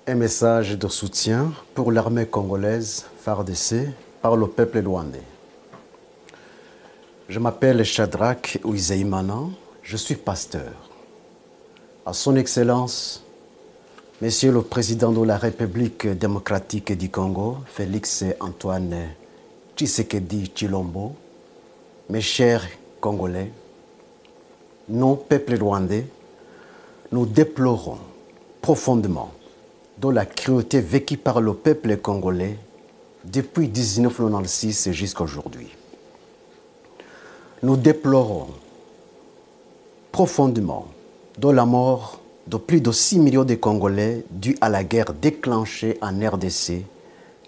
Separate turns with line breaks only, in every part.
Un message de soutien pour l'armée congolaise FARDC par le peuple rwandais. Je m'appelle Shadrach Uizeimana, je suis pasteur. À son Excellence, Monsieur le Président de la République démocratique du Congo, Félix Antoine Tshisekedi Tshilombo, mes chers Congolais, nous, peuple rwandais, nous déplorons profondément de la cruauté vécue par le peuple congolais depuis 1996 jusqu'à aujourd'hui. Nous déplorons profondément de la mort de plus de 6 millions de Congolais due à la guerre déclenchée en RDC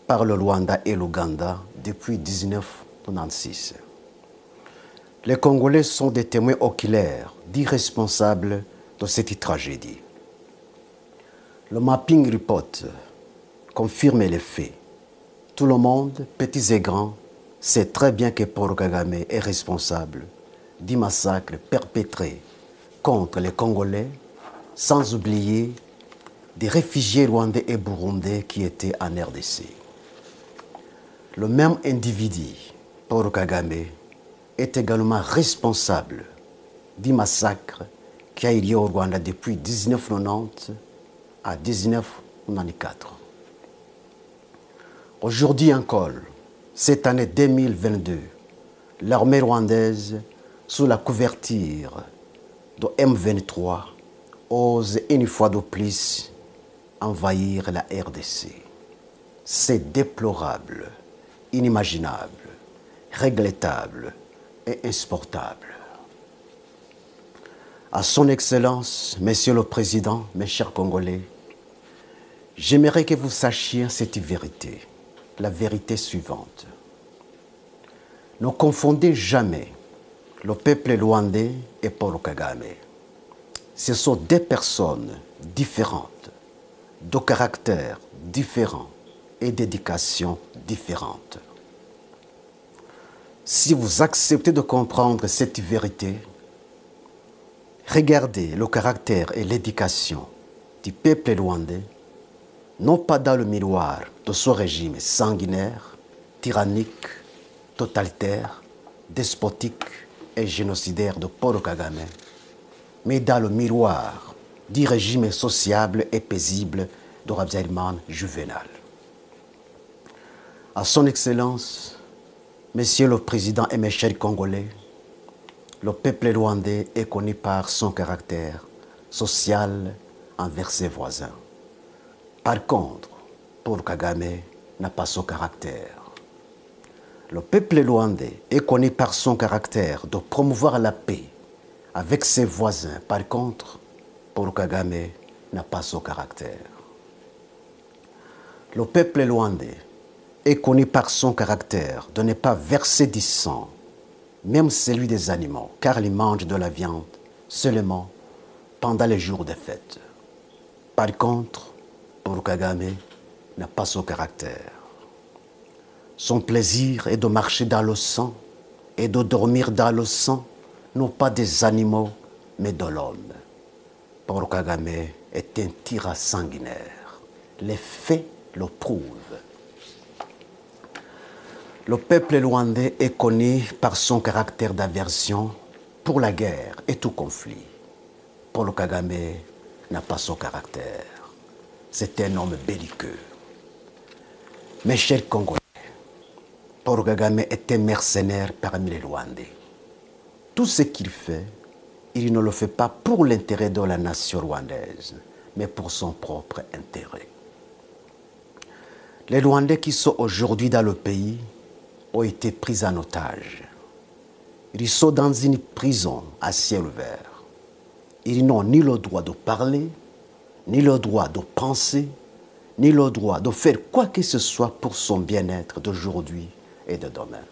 par le Rwanda et l'Ouganda depuis 1996. Les Congolais sont des témoins oculaires d'irresponsables de cette tragédie. Le mapping report confirme les faits. Tout le monde, petits et grands, sait très bien que Paul Kagame est responsable du massacre perpétré contre les Congolais, sans oublier des réfugiés rwandais et burundais qui étaient en RDC. Le même individu, Paul Kagame, est également responsable du massacre qui a eu lieu au Rwanda depuis 1990 à 1994. Aujourd'hui encore, cette année 2022, l'armée rwandaise, sous la couverture de M23, ose une fois de plus envahir la RDC. C'est déplorable, inimaginable, regrettable et insupportable. À son Excellence, Monsieur le Président, mes chers Congolais, j'aimerais que vous sachiez cette vérité, la vérité suivante. Ne confondez jamais le peuple rwandais et Paul Kagame. Ce sont deux personnes différentes, de caractères différents et d'éducation différente. Si vous acceptez de comprendre cette vérité, regardez le caractère et l'éducation du peuple rwandais, non pas dans le miroir de ce régime sanguinaire, tyrannique, totalitaire, despotique et génocidaire de Paul Kagame, mais dans le miroir du régime sociable et paisible de Habyarimana Juvenal. À son Excellence, Monsieur le Président et mes chers Congolais, le peuple rwandais est connu par son caractère social envers ses voisins. Par contre, Paul Kagame n'a pas ce caractère. Le peuple rwandais est connu par son caractère de promouvoir la paix avec ses voisins. Par contre, Paul Kagame n'a pas ce caractère. Le peuple rwandais est connu par son caractère de ne pas verser du sang, même celui des animaux, car il mange de la viande seulement pendant les jours de fête. Par contre, Paul Kagame n'a pas ce caractère. Son plaisir est de marcher dans le sang et de dormir dans le sang, non pas des animaux, mais de l'homme. Paul Kagame est un tyran sanguinaire. Les faits le prouvent. Le peuple rwandais est connu par son caractère d'aversion pour la guerre et tout conflit. Paul Kagame n'a pas ce caractère. C'est un homme belliqueux. Mes chers Congolais, Paul Kagame est un mercenaire parmi les Rwandais. Tout ce qu'il fait, il ne le fait pas pour l'intérêt de la nation rwandaise, mais pour son propre intérêt. Les Rwandais qui sont aujourd'hui dans le pays ont été pris en otage. Ils sont dans une prison à ciel ouvert. Ils n'ont ni le droit de parler, ni le droit de penser, ni le droit de faire quoi que ce soit pour son bien-être d'aujourd'hui et de demain.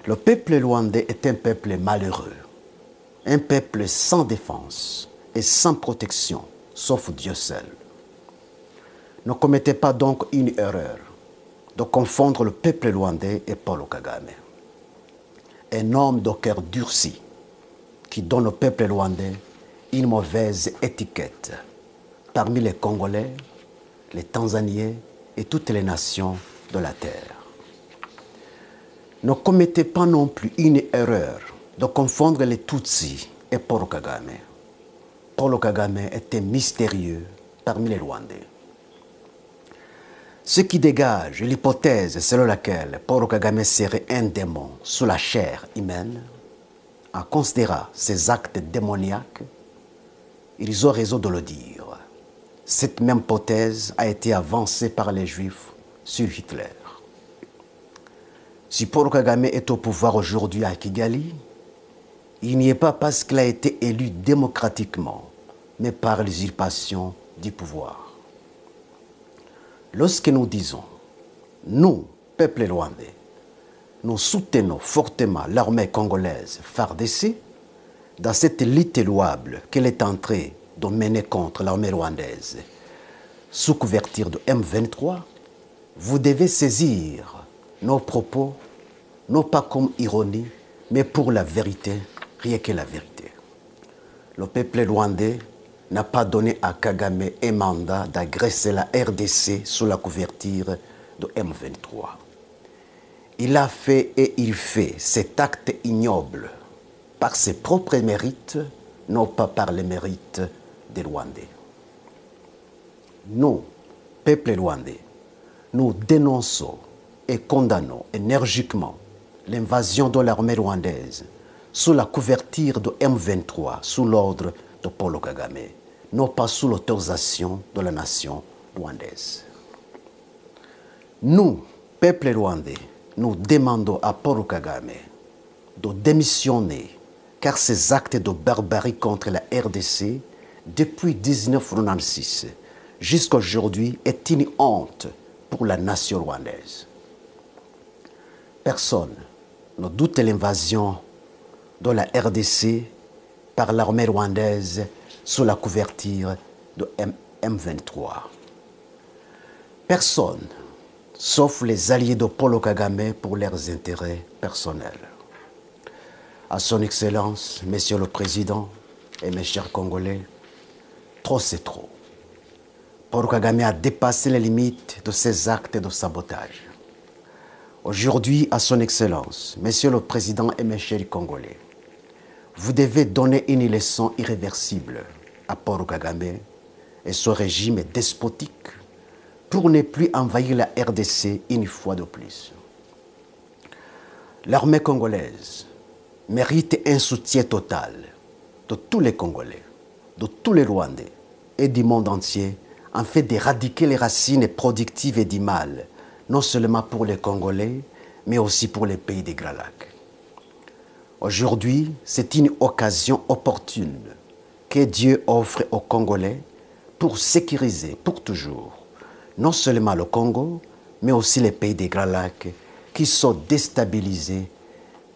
Le peuple rwandais est un peuple malheureux, un peuple sans défense et sans protection, sauf Dieu seul. Ne commettez pas donc une erreur de confondre le peuple rwandais et Paul Kagame. Un homme de cœur durci qui donne au peuple rwandais une mauvaise étiquette parmi les Congolais, les Tanzaniens et toutes les nations de la terre. Ne commettez pas non plus une erreur de confondre les Tutsis et Paul Kagame. Paul Kagame était mystérieux parmi les Rwandais. Ce qui dégage l'hypothèse selon laquelle Paul Kagame serait un démon sous la chair humaine, en considérant ses actes démoniaques, ils ont raison de le dire. Cette même hypothèse a été avancée par les Juifs sur Hitler. Si Paul Kagame est au pouvoir aujourd'hui à Kigali, il n'y est pas parce qu'il a été élu démocratiquement, mais par l'usurpation du pouvoir. Lorsque nous disons, nous, peuple rwandais, nous soutenons fortement l'armée congolaise FARDC dans cette lutte louable qu'elle est en train de mener contre l'armée rwandaise sous couverture de M23, vous devez saisir nos propos, non pas comme ironie, mais pour la vérité, rien que la vérité. Le peuple rwandais n'a pas donné à Kagame un mandat d'agresser la RDC sous la couverture de M23. Il a fait et il fait cet acte ignoble par ses propres mérites, non pas par les mérites des Rwandais. Nous, peuple rwandais, nous dénonçons et condamnons énergiquement l'invasion de l'armée rwandaise sous la couverture de M23, sous l'ordre de Paul Kagame, non pas sous l'autorisation de la nation rwandaise. Nous, peuple rwandais, nous demandons à Paul Kagame de démissionner car ces actes de barbarie contre la RDC depuis 1996 jusqu'à aujourd'hui est une honte pour la nation rwandaise. Personne ne doute l'invasion de la RDC par l'armée rwandaise sous la couverture de M23. Personne, sauf les alliés de Paul Kagame pour leurs intérêts personnels. À son Excellence, Monsieur le Président et mes chers Congolais, trop c'est trop. Paul Kagame a dépassé les limites de ses actes de sabotage. Aujourd'hui, à son Excellence, Monsieur le Président et mes chers Congolais, vous devez donner une leçon irréversible à Paul Kagame et son régime despotique pour ne plus envahir la RDC une fois de plus. L'armée congolaise mérite un soutien total de tous les Congolais, de tous les Rwandais et du monde entier afin d'éradiquer les racines productives et du mal, non seulement pour les Congolais, mais aussi pour les pays des Grands Lacs. Aujourd'hui, c'est une occasion opportune que Dieu offre aux Congolais pour sécuriser pour toujours non seulement le Congo, mais aussi les pays des Grands Lacs qui sont déstabilisés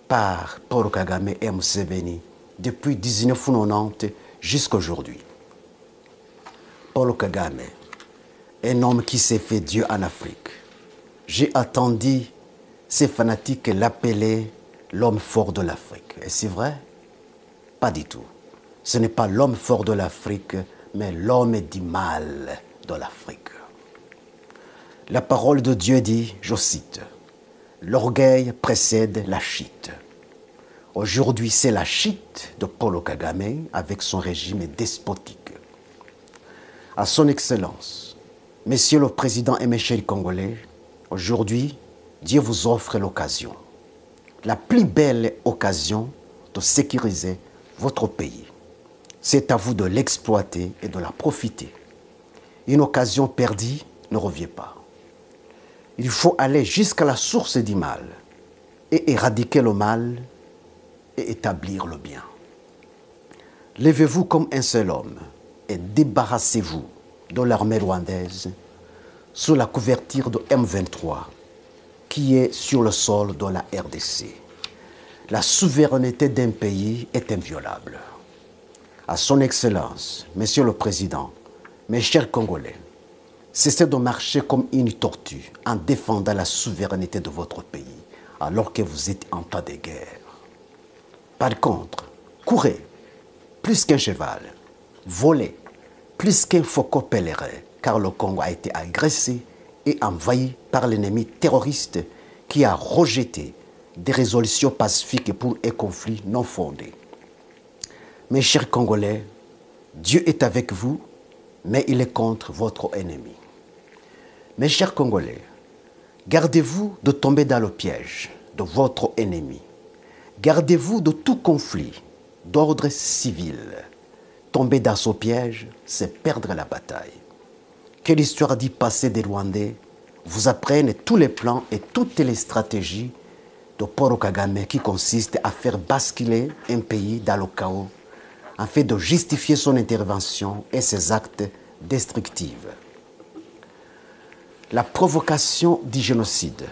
par Paul Kagame et Museveni depuis 1990 jusqu'à aujourd'hui. Paul Kagame, un homme qui s'est fait Dieu en Afrique. J'ai attendu ces fanatiques l'appeler l'homme fort de l'Afrique. Et c'est vrai? Pas du tout. Ce n'est pas l'homme fort de l'Afrique, mais l'homme du mal de l'Afrique. La parole de Dieu dit, je cite, « L'orgueil précède la chute ». Aujourd'hui, c'est la chute de Paul Kagame avec son régime despotique. À son Excellence, Monsieur le Président et mes chers Congolais, aujourd'hui, Dieu vous offre l'occasion, la plus belle occasion de sécuriser votre pays. C'est à vous de l'exploiter et de la profiter. Une occasion perdue ne revient pas. Il faut aller jusqu'à la source du mal et éradiquer le mal et établir le bien. Levez-vous comme un seul homme et débarrassez-vous de l'armée rwandaise sous la couverture de M23 qui est sur le sol de la RDC. La souveraineté d'un pays est inviolable. À son Excellence, Monsieur le Président, mes chers Congolais, cessez de marcher comme une tortue en défendant la souveraineté de votre pays alors que vous êtes en temps de guerre. Par contre, courez plus qu'un cheval, volez plus qu'un faucon pèlerin, car le Congo a été agressé et envahi par l'ennemi terroriste qui a rejeté des résolutions pacifiques pour un conflit non fondé. Mes chers Congolais, Dieu est avec vous, mais il est contre votre ennemi. Mes chers Congolais, gardez-vous de tomber dans le piège de votre ennemi. Gardez-vous de tout conflit d'ordre civil. Tomber dans ce piège, c'est perdre la bataille. Que l'histoire du passé des Rwandais vous apprenne tous les plans et toutes les stratégies de Paul Kagame qui consistent à faire basculer un pays dans le chaos afin de justifier son intervention et ses actes destructifs. La provocation du génocide